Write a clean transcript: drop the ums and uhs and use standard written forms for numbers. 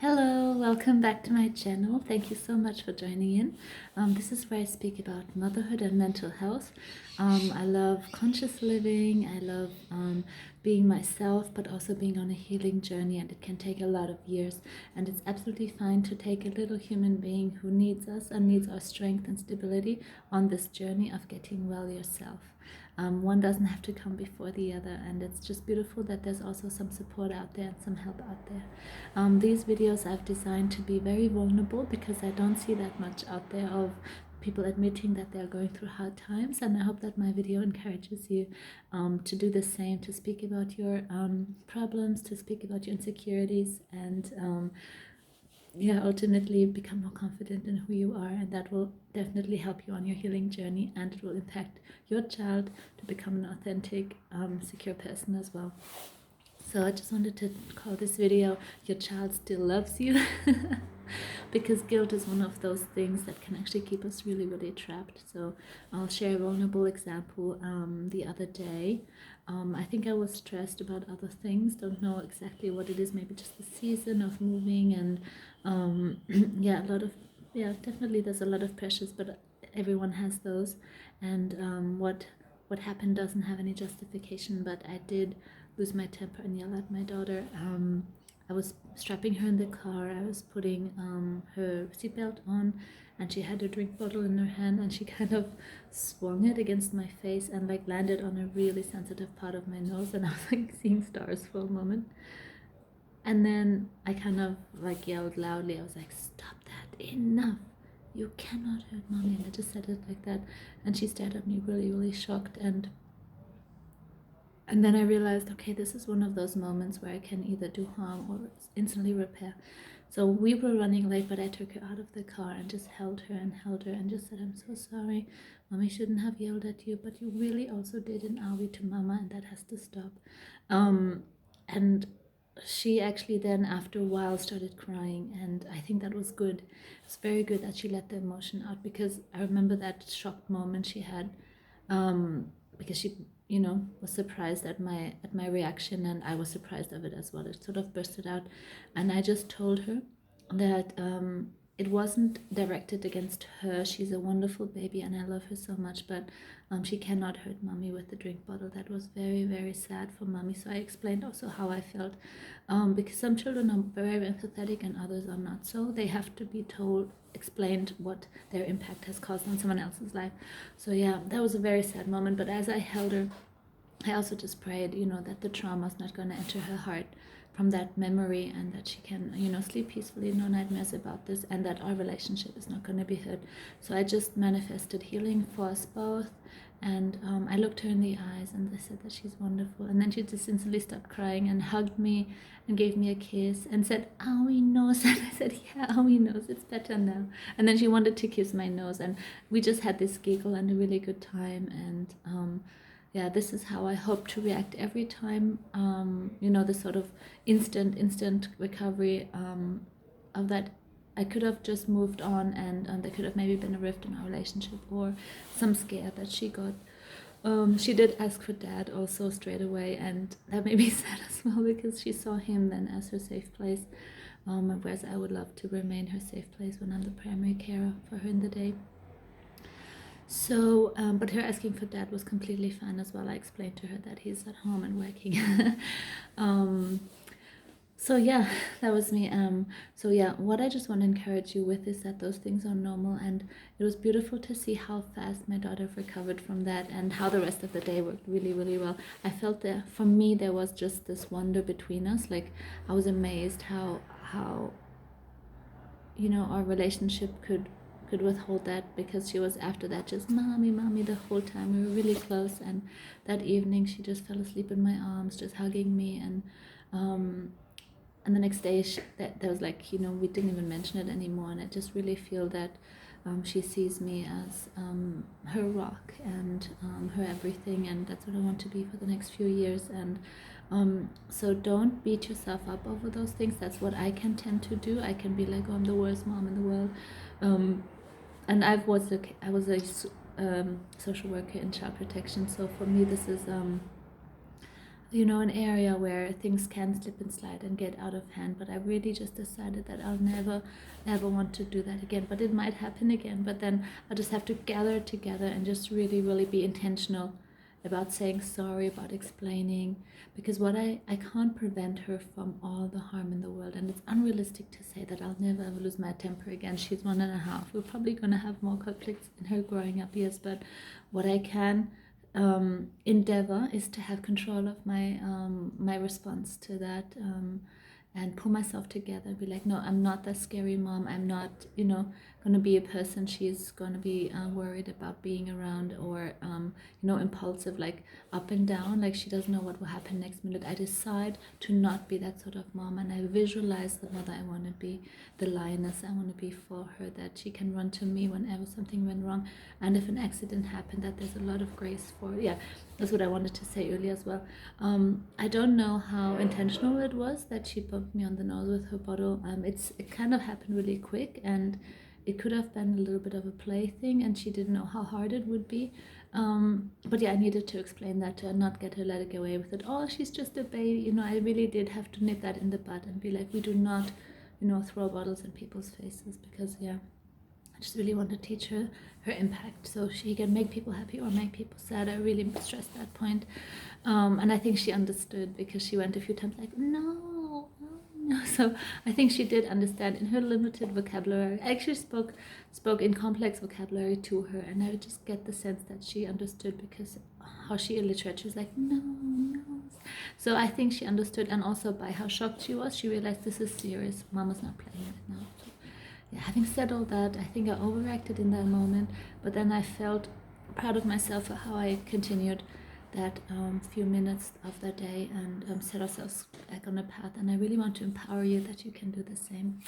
Hello, welcome back to my channel. Thank you so much for joining in. This is where I speak about motherhood and mental health. I love conscious living. I love being myself, but also being on a healing journey, and it can take a lot of years. And it's absolutely fine to take a little human being who needs us and needs our strength and stability on this journey of getting well yourself. One doesn't have to come before the other, and it's just beautiful that there's also some support out there and some help out there. These videos I've designed to be very vulnerable because I don't see that much out there of people admitting that they're going through hard times, and I hope that my video encourages you to do the same, to speak about your problems, to speak about your insecurities, and ultimately become more confident in who you are, and that will definitely help you on your healing journey, and it will impact your child to become an authentic, secure person as well. So I just wanted to call this video "Your Child Still Loves You" because guilt is one of those things that can actually keep us really, really trapped. So I'll share a vulnerable example. The other day, I think I was stressed about other things, don't know exactly what it is, maybe just the season of moving, and definitely there's a lot of pressures, but everyone has those, and what happened doesn't have any justification, but I did lose my temper and yell at my daughter. I was strapping her in the car, I was putting her seatbelt on, and she had a drink bottle in her hand, and she kind of swung it against my face and like landed on a really sensitive part of my nose, and I was like seeing stars for a moment. And then I kind of like yelled loudly. I was like, "Stop that, enough. You cannot hurt mommy." And I just said it like that. And she stared at me really, really shocked. And then I realized, okay, this is one of those moments where I can either do harm or instantly repair. So we were running late, but I took her out of the car and just held her and just said, "I'm so sorry. Mommy shouldn't have yelled at you, but you really also did an owie to mama, and that has to stop." And she actually then after a while started crying, and I think that was good. It's very good that she let the emotion out, because I remember that shocked moment she had, because she was surprised at my reaction, and I was surprised of it as well. It sort of bursted out, and I just told her that it wasn't directed against her. She's a wonderful baby and I love her so much, but she cannot hurt mommy with the drink bottle. That was very, very sad for mommy. So I explained also how I felt, because some children are very empathetic and others are not. So they have to be explained what their impact has caused on someone else's life. So yeah, that was a very sad moment. But as I held her, I also just prayed, that the trauma is not going to enter her heart from that memory, and that she can, sleep peacefully, no nightmares about this, and that our relationship is not going to be hurt. So I just manifested healing for us both, and I looked her in the eyes and I said that she's wonderful, and then she just instantly stopped crying and hugged me and gave me a kiss and said, "Owie nose," and I said, "Yeah, owie nose, it's better now." And then she wanted to kiss my nose, and we just had this giggle and a really good time, and this is how I hope to react every time. The sort of instant recovery of that. I could have just moved on, and there could have maybe been a rift in our relationship or some scare that she got. She did ask for dad also straight away, and that made me sad as well, because she saw him then as her safe place, whereas I would love to remain her safe place when I'm the primary carer for her in the day. So, but her asking for dad was completely fine as well. I explained to her that he's at home and working. So yeah, that was me. So yeah, what I just want to encourage you with is that those things are normal, and it was beautiful to see how fast my daughter recovered from that, and how the rest of the day worked really, really well. I felt that for me there was just this wonder between us. Like, I was amazed how our relationship could withhold that, because she was after that just mommy the whole time. We were really close, and that evening she just fell asleep in my arms, just hugging me, and the next day there was like, we didn't even mention it anymore, and I just really feel that she sees me as her rock and her everything, and that's what I want to be for the next few years. And so don't beat yourself up over those things. That's what I can tend to do. I can be like, "Oh, I'm the worst mom in the world," and I was a social worker in child protection, so for me this is an area where things can slip and slide and get out of hand. But I really just decided that I'll never ever want to do that again. But it might happen again, but then I just have to gather it together and just really really be intentional about saying sorry, about explaining, because what I can't prevent her from all the harm in the world, and it's unrealistic to say that I'll never ever lose my temper again. She's 1.5. We're probably gonna have more conflicts in her growing up years, but what I can endeavor is to have control of my response to that, and pull myself together and be like, no, I'm not that scary mom. I'm not going to be a person she's going to be worried about being around, or impulsive, like up and down, like she doesn't know what will happen next minute. I decide to not be that sort of mom, and I visualize the mother I want to be, the lioness I want to be for her, that she can run to me whenever something went wrong, and if an accident happened, that there's a lot of grace for. Yeah, that's what I wanted to say earlier as well. I don't know how intentional it was that she bumped me on the nose with her bottle. It kind of happened really quick, and it could have been a little bit of a play thing, and she didn't know how hard it would be. But yeah, I needed to explain that to her, not get her let away with it. Oh, she's just a baby. I really did have to nip that in the bud and be like, we do not, throw bottles in people's faces, because yeah, I just really want to teach her her impact, so she can make people happy or make people sad. I really stressed that point. And I think she understood, because she went a few times like, no, no. So I think she did understand in her limited vocabulary. I actually spoke in complex vocabulary to her, and I would just get the sense that she understood, because how she illiterate, she was like, no, no. So I think she understood, and also by how shocked she was, she realized this is serious. Mama's not playing it now. So yeah, having said all that, I think I overreacted in that moment, but then I felt proud of myself for how I continued that few minutes of that day, and set ourselves back on a path. And I really want to empower you that you can do the same.